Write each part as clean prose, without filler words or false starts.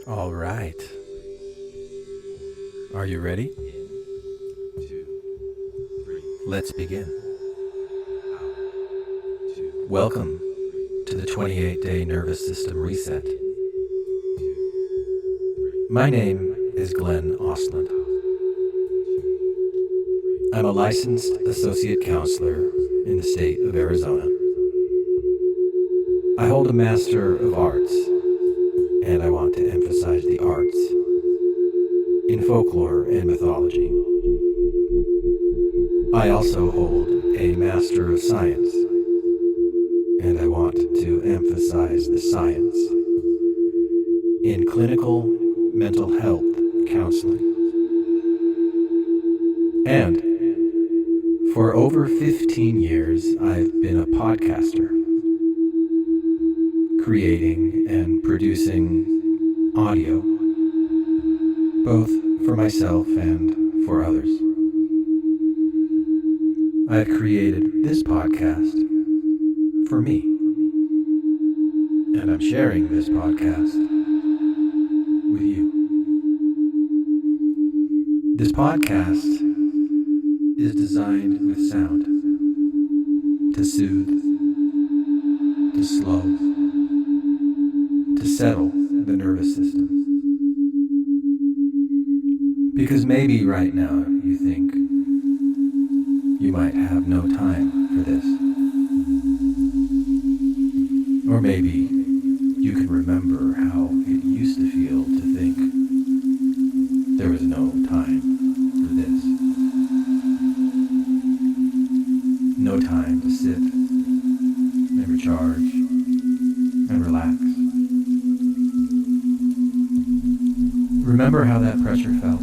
All right. Are you ready? Let's begin. Welcome to the 28-day nervous system reset. My name is Glenn Osland. I'm a licensed associate counselor in the state of Arizona. I hold a Master of Arts, and I want to emphasize the arts in folklore and mythology. I also hold a Master of Science, and I want to emphasize the science in clinical mental health counseling. And for over 15 years, I've been a podcaster, creating and producing audio, both for myself and for others. I've created this podcast for me, and I'm sharing this podcast with you. This podcast is designed with sound to soothe, to slow, to settle the nervous system. Because maybe right now you think you might have no time for this. Or maybe you can remember how it used to feel to think there was no time for this. No time to sit and recharge and relax. Remember how that pressure felt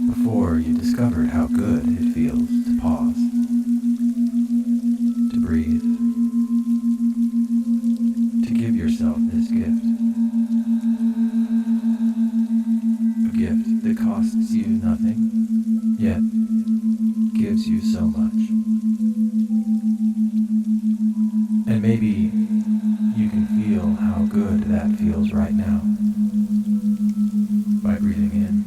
before you discovered how good it feels to pause, to breathe, to give yourself this gift. A gift that costs you nothing, yet gives you so much. And maybe you can feel how good that feels right now by breathing in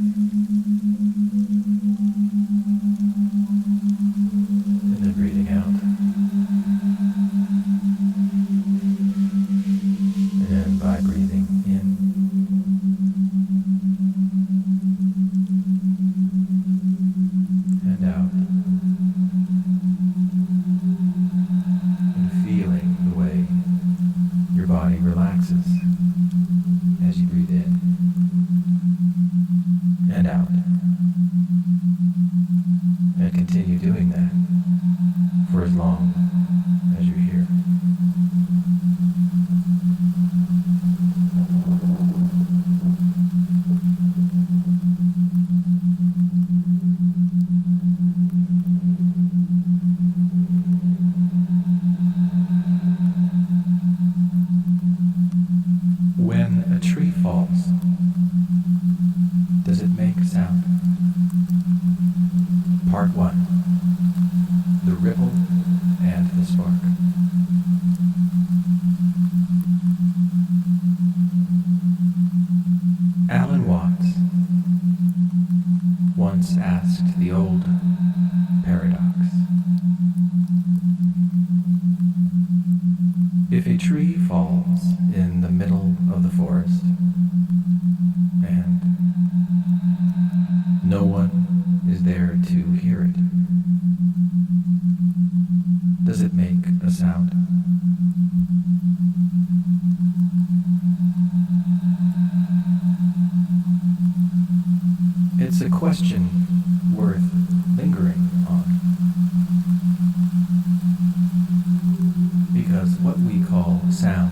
and then breathing out, and by breathing in and out, and feeling the way your body relaxes as you breathe in and out, and continue doing that for as long as you're here. When a tree falls, does it make sound? Part 1. The ripple and the spark. Alan Watts once asked the old paradox: if a tree falls in the middle of the forest and no one is there to hear it, does it make a sound? It's a question worth lingering on, because what we call sound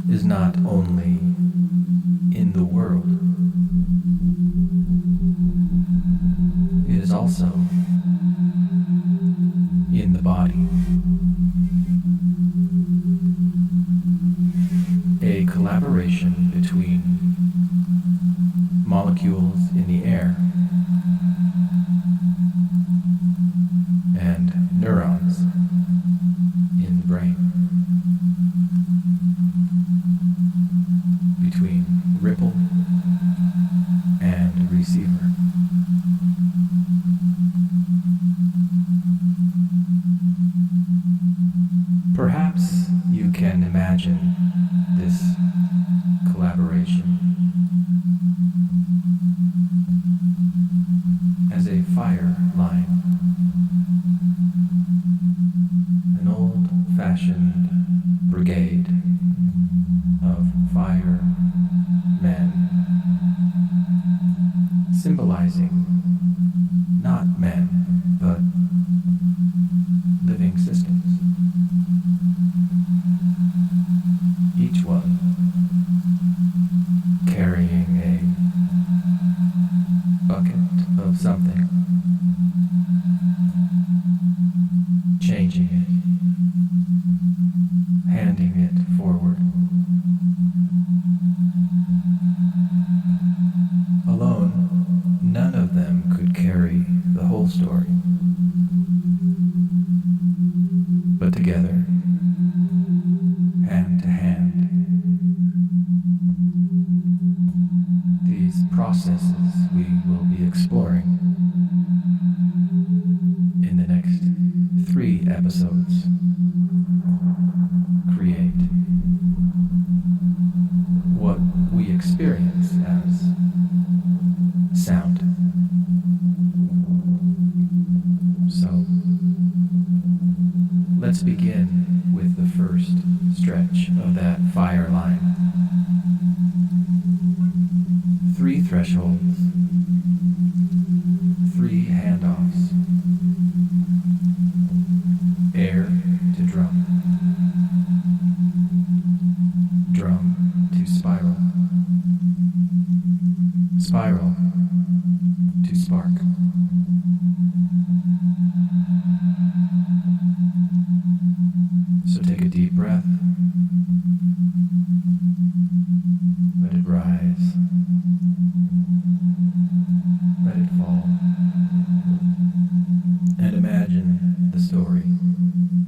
is not only in the world, it is also in the body. A collaboration between molecules in the air and neurons in the brain. Perhaps you can imagine this collaboration as a fire line, an old-fashioned brigade of fire men, symbolizing not men, but living systems. Each one carrying a bucket of something, changing it, handing it forward. Alone, none of them could carry the whole story. But together, hand to hand, these processes we will be exploring in the next 3 episodes create what we experience as sound. So, let's begin with the first stretch of that fire line. 3 thresholds, 3 handoffs. Air to drum, drum to spiral, spiral to spark. So take a deep breath, let it rise, let it fall, and imagine the story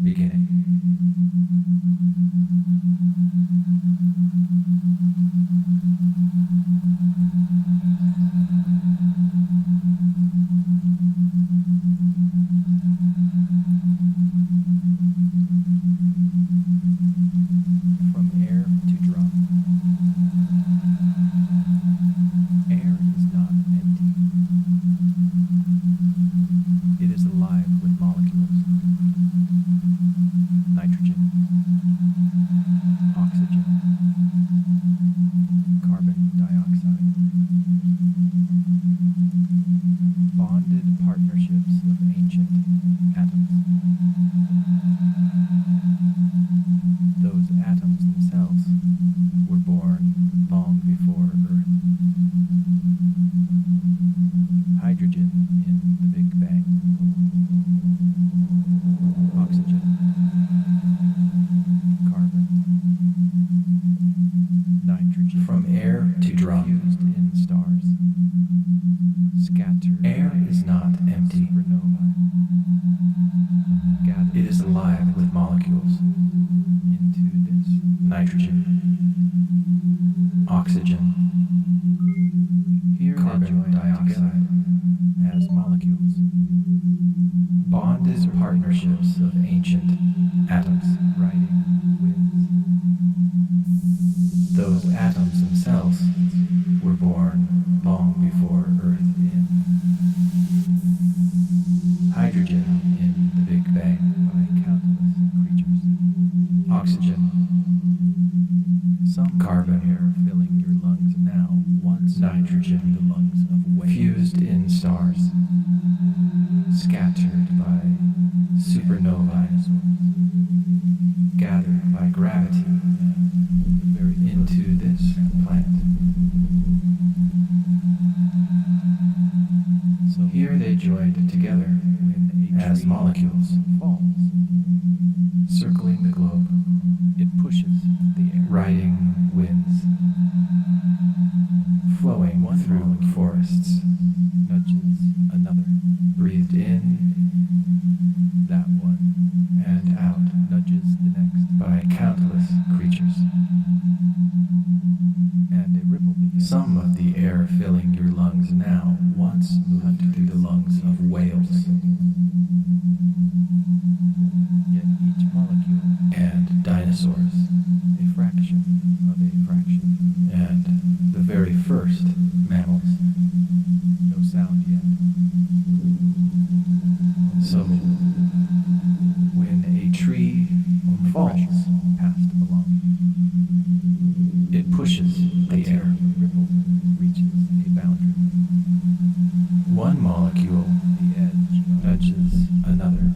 beginning. From air to drum. Air is not empty. It is alive with molecules. Nitrogen, oxygen, carbon dioxide. Bonded partnerships of ancient atoms. Those atoms themselves were born long before Earth. Hydrogen in the Big Bang. Oxygen. Carbon. Nitrogen. From air to drum. Fused in stars. Scattered. Air is not empty. Supernovae. Gathered. It is alive with molecules. Into this. Nitrogen. Oxygen. Here carbon dioxide as molecules. Bonded partnerships of ancient atoms. Riding winds. Those atoms themselves were born long before Earth in. Hydrogen in the Big Bang by countless creatures. Oxygen. Some carbon air filling your lungs now. Once nitrogen, the lungs of waves. Fused in stars. Scattered by supernovae. Gathered by gravity into this planet. So here they joined together as molecules, falls, circling the globe. It pushes the air, riding winds, flowing through forests, nudges another, breathed in, that one, and out, nudges the next, by countless creatures. And a ripple begins. Some of the air filling your lungs now once moved through the lungs of whales. Yet each molecule and dinosaurs, a fraction of a fraction, and the very first mammals. No sound yet. So, when a tree falls past along, it pushes the air. The ripple reaches a boundary. One molecule, the edge, nudges another.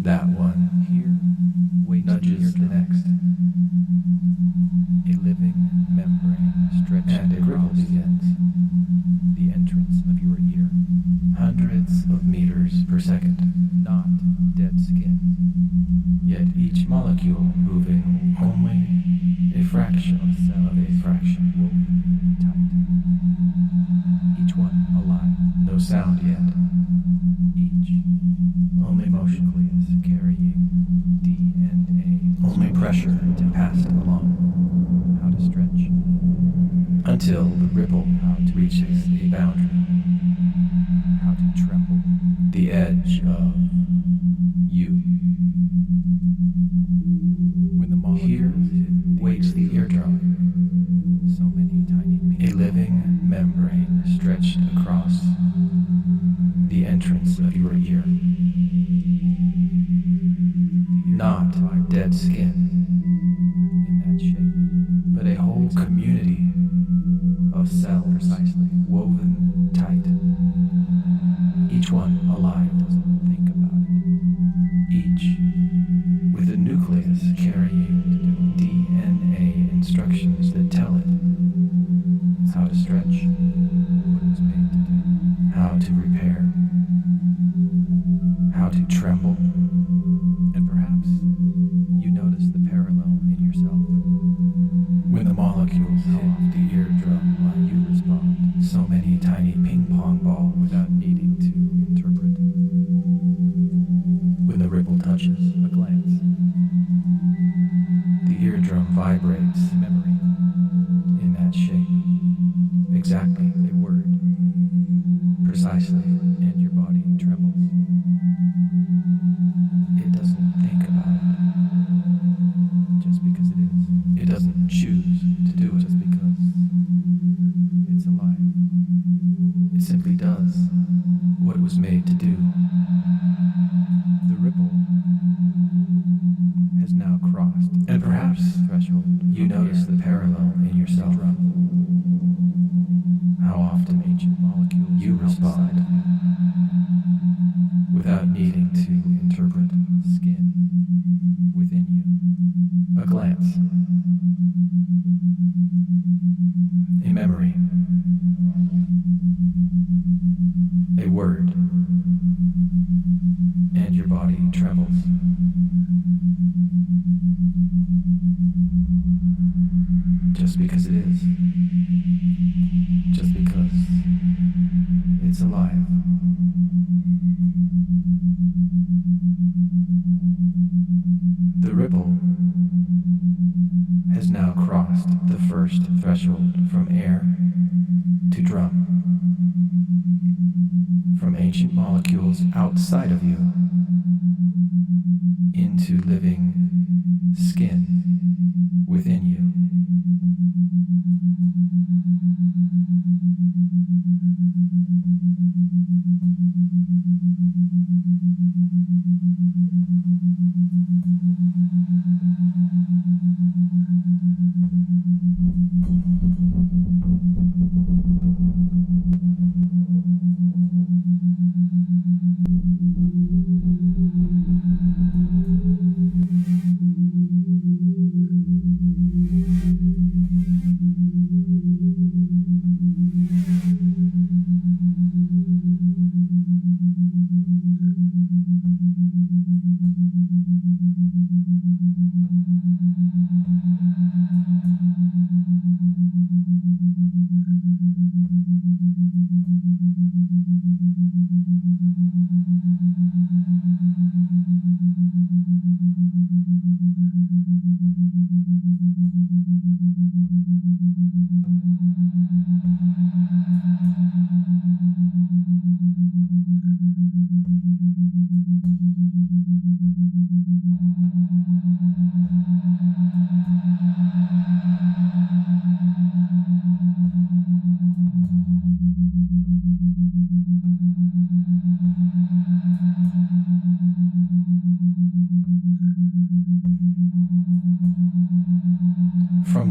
That one here nudges the next. A living membrane stretched and a ripple begins. The entrance of your ear. Hundreds of meters per second. Not dead skin. Yet each molecule moving only a fraction of a fraction. Woven tight. Each one alive. No sound yet. Each only motion carrying DNA. Only pressure passed along. How to stretch until the ripple reaches a boundary. How to tremble. The edge of you. When the molecule here waits the eardrum. So many tiny pieces. A living membrane stretched across the entrance of your ear. Not dead skin in that shape, but a whole community of cells precisely woven tight. Each one alive, doesn't think about it. Each with a nucleus carrying DNA instructions that tell it how to stretch, what it was made to do, how to repair, how to tremble. And perhaps you notice the parallel in yourself. When the molecules hit the eardrum while you respond, so many tiny ping pong balls without needing to interpret. When the ripple touches a glance, the eardrum vibrates memory in that shape. Exactly a word. Precisely, and your body trembles. It doesn't think about it. Just because it is. It doesn't choose to do it just because it's alive. It simply does what it was made to do. The ripple has now crossed, and perhaps threshold. You notice the parallel in yourself. How often ancient molecules you respond without needing to interpret. Skin within you. A glance. A memory. A word. And your body trembles. Just because it is. Just because it's alive. The ripple has now crossed the first threshold from air to drum. From ancient molecules outside of you into living skin within you.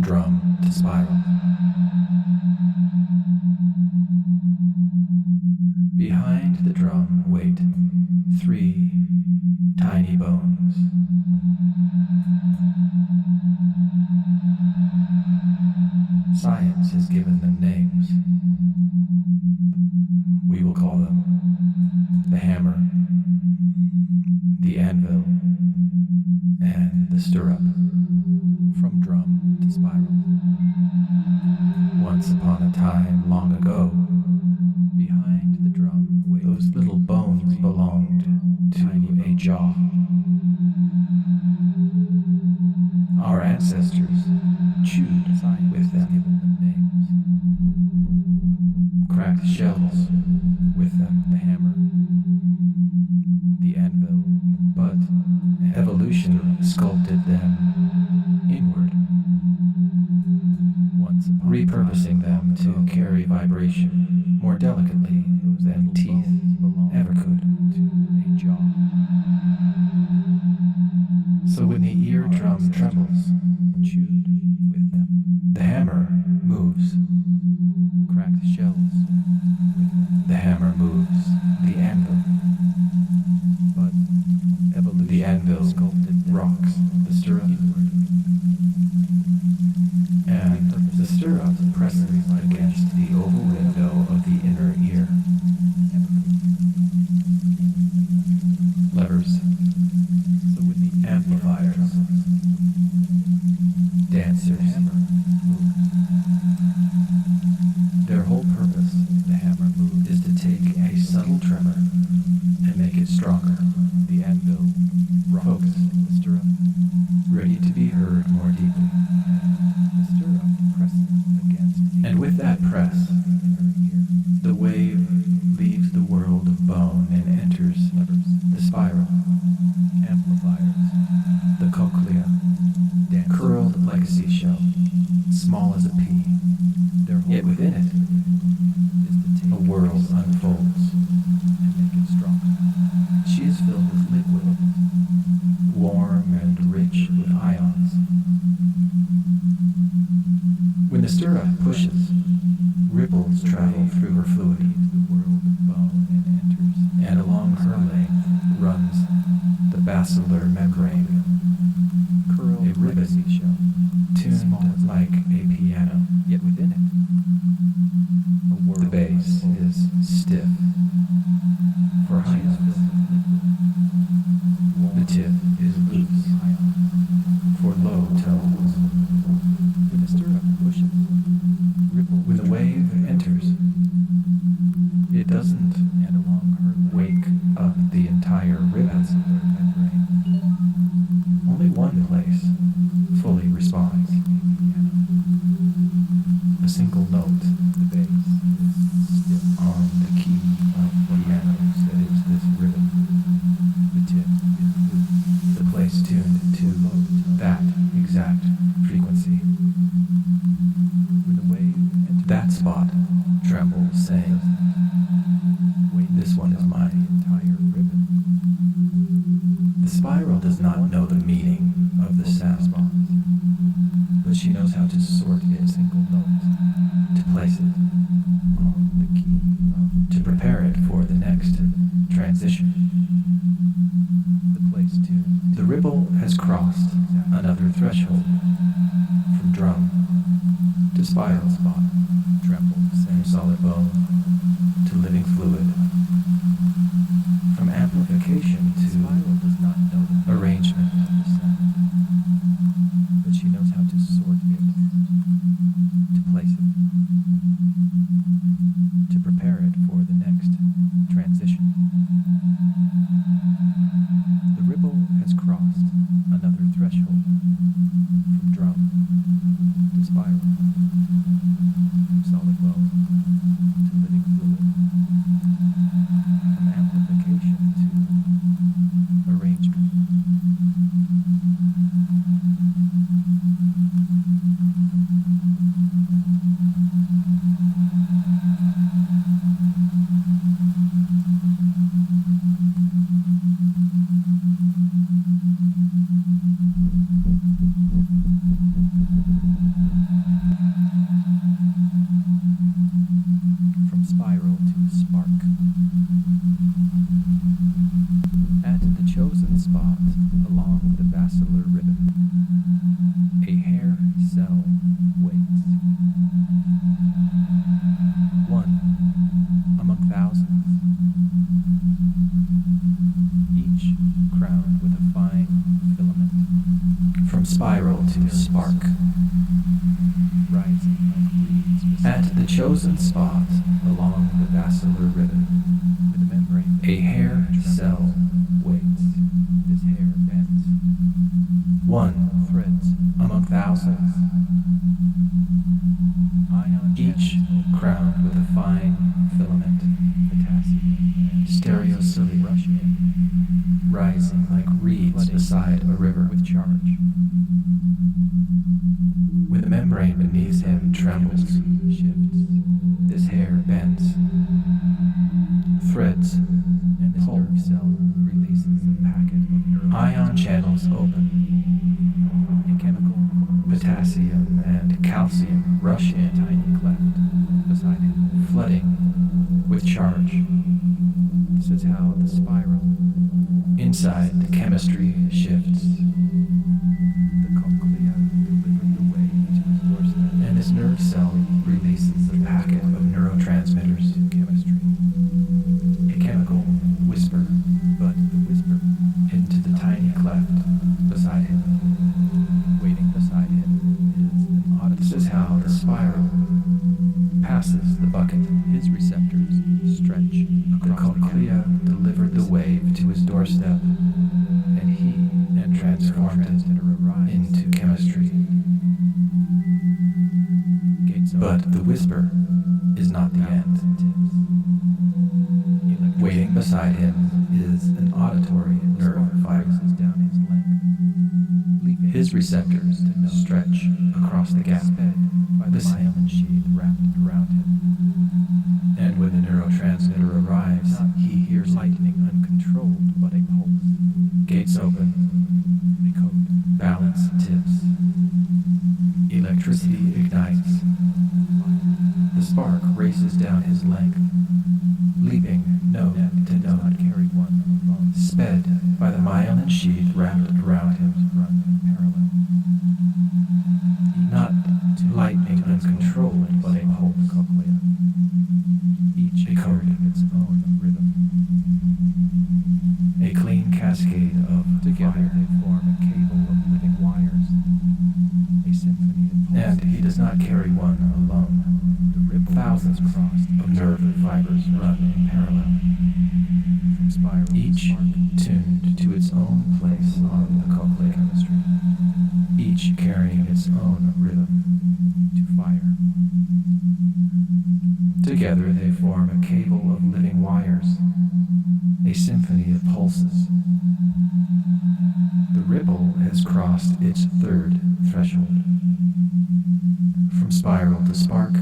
from drum to spiral. Behind the drum wait 3 tiny bones. Science has given them names. We will call them the hammer, the anvil, and the stirrup. From drum to spiral. Once upon a time long ago, behind the drum, those little bones belonged to a jaw. Our ancestors chewed with them, cracked shells with them, the hammer, the anvil, but evolution sculpted them inward, repurposing them to carry vibration more delicately than teeth ever could. So when the eardrum trembles, chewed with them, the hammer moves, cracked shells with them. The hammer moves the anvil, but the anvil sculpted rocks the stirrup, and the stirrup presses against the oval window of the inner ear. Levers, amplifiers, dancers. Their whole purpose, the hammer move, is to take a subtle tremor and make it stronger. The anvil, focus, the stirrup, ready to be heard more deeply. The stirrup presses against, and with that press, the wave leaves the world of bone and enters the spiral. Amplifiers, the cochlea, curled like a seashell, small as a pea. Yet within it, a world unfolds and make it stronger. She is filled with liquid, warm and rich with ions. When the stirrup pushes, ripples travel through her fluid, and along her length runs the basilar membrane, a ribbon tuned like a piano, yet within it, the bass is stiff for high notes. The tip is loose for low tones. When the stirrup pushes, when the wave enters, it doesn't wake up the entire ribbon. Only one place fully responds. A single note, the bass, is on the key of the piano that is this ribbon. The tip is loose. The place tuned to that exact frequency. When the wave enters that spot, trembles, saying, "This one is mine." The spiral does not know the meaning of the sound, but she knows how to sort it, single note, to place it on the key, to prepare it for the next transition. The ripple has crossed another threshold, from drum to spiral, from solid bone to living fluid, from amplification to arrangement, but she knows how to sort it, to place it, to prepare it for the next transition. The ripple has crossed another threshold, from drum to spiral, from solid bone to spot along the basilar ribbon. A hair cell waits. One among thousands, each crowned with a fine filament. From spiral to spark, rising like reeds at the chosen spot along the basilar ribbon. With a membrane, a hair cell waits. This hair bends. One threads among thousands, each crowned with a fine filament. Potassium, stereocylic, rising like reeds beside a river with charge. With a membrane beneath him trembles, shifts. This hair bends, threads, and this nerve cell releases a packet of neural ion channels open. A chemical, potassium and calcium rush in tiny cleft beside him, flooding with charge. This is how the spiral inside the chemistry shifts. The cochlea delivered the wave to his doorstep, and his nerve cell releases a packet of neurotransmitters in chemistry. A chemical whisper, but the whisper into the tiny cleft beside him. Waiting beside him is an audit. This is how the spiral passes the bucket. His receptors stretch across the cochlea delivered the wave to his doorstep, and he transformed it into chemistry. But the whisper is not the end. Waiting beside him is an auditory nerve fiber. His receptors stretch across the gap, listening sheath wrapped around him. And when the neurotransmitter arrives, he hears lightning uncontrolled but a pulse. Gates open, a code, balance tips, electricity ignites. The spark races down his length, leaping node to node, sped by the myelin sheath wrapped around him. Not lightning uncontrolled, but a pulse. Each decoding its own rhythm. A clean cascade of together fire. They form a cable of living wires. A symphony of pulses. And he does not carry one alone. Thousands of nerve fibers run in parallel. From spiral each tuned to its own place on the cochlea chemistry. Each carrying its own rhythm to fire. Together they form a cable of living wires, a symphony of pulses. The ripple has crossed its third threshold. From spiral to spark,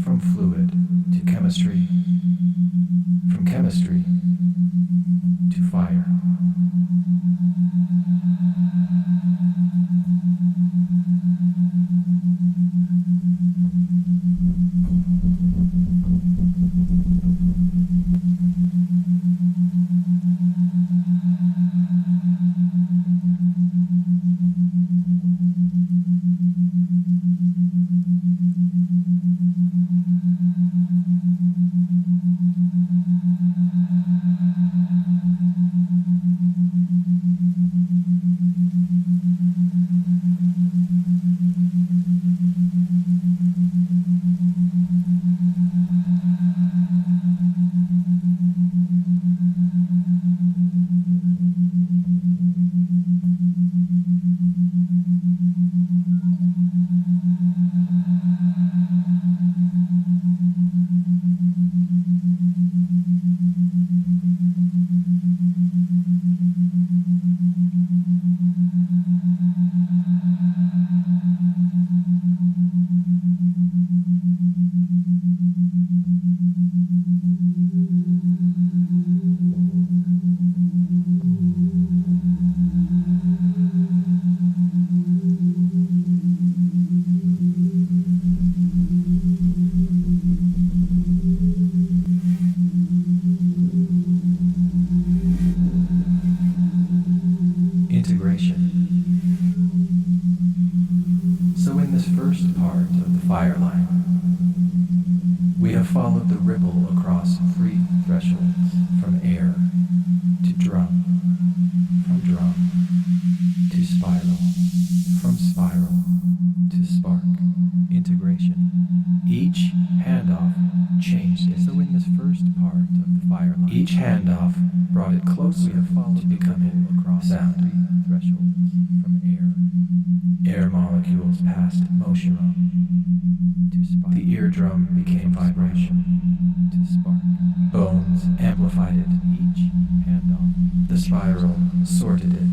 from fluid to chemistry, from chemistry to fire. integration. So in this first part of the fire line, we have followed the ripple across 3 thresholds from air to drum, from drum to spiral, from spiral to spark, integration. Each handoff changed it. So in this first part of the fire line, each handoff brought it closer to becoming across sound. 3 thresholds from air molecules passed motion to spark. The eardrum became vibration to spark. Bones amplified it. Each handoff. The spiral sorted it.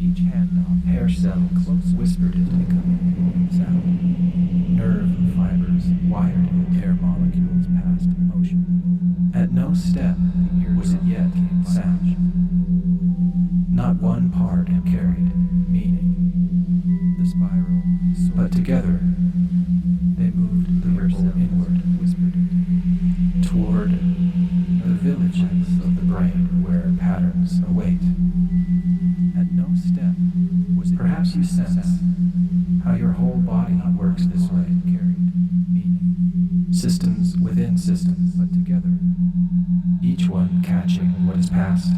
Each handoff. Hair cells whispered it to become sound. Nerve fibers wired it. Air molecules passed motion. At no step was it yet sound. Not one part carried meaning. The spiral, but together they moved the ripple inward, whispered it, toward the villages of the brain where patterns await. At no step was it. Perhaps you sense how your whole body works this way, carried meaning. Systems within systems, but together, each one catching what is past,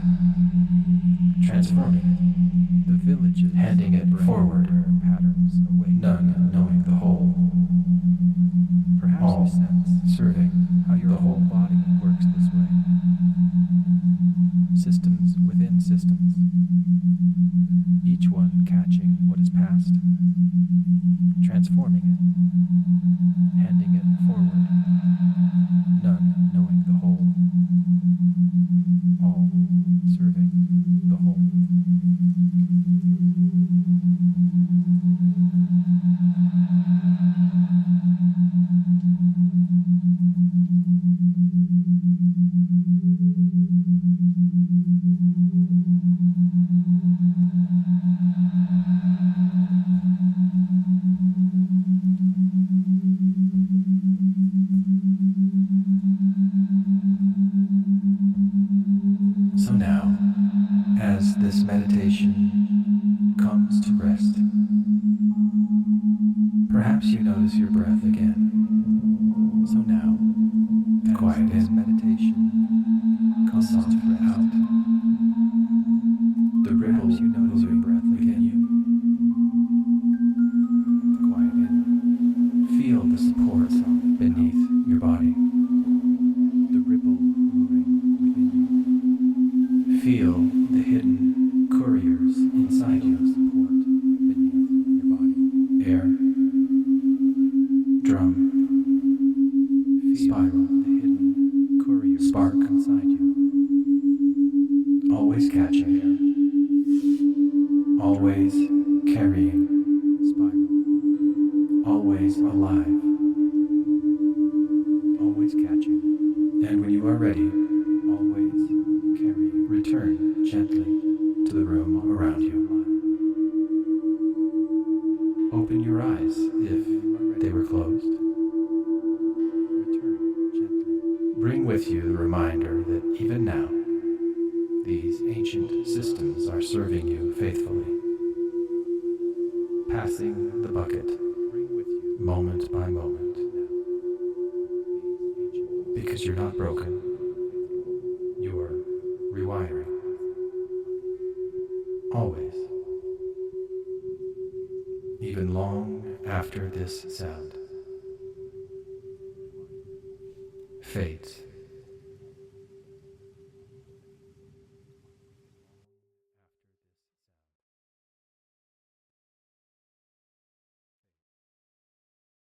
transforming it, the villages, handing it forward, patterns away, none knowing the whole, perhaps all serving how your whole body works this way. Systems within systems, each one catching what is past, transforming it, handing it forward, none knowing the whole, all serving the whole. So now, as this meditation comes to rest, perhaps you notice your breath again. So now, quiet in, meditation comes to rest. Out. The ripples you notice your breath again. Quiet in. Feel the support beneath your body. The ripple moving within you. Feel the hidden couriers inside you. Support beneath your body. Air, drum, spiral, the hidden courier spark inside you. Always catching air. Always carrying spiral. Always alive. Always catching. And when you are ready, always carrying. Return gently to the room around you. Open your eyes if they were closed. Return gently. Bring with you the reminder that even now, these ancient systems are serving you faithfully. Passing the bucket, moment by moment. Because you're not broken, you're rewiring. Always. Even long after this sound fades.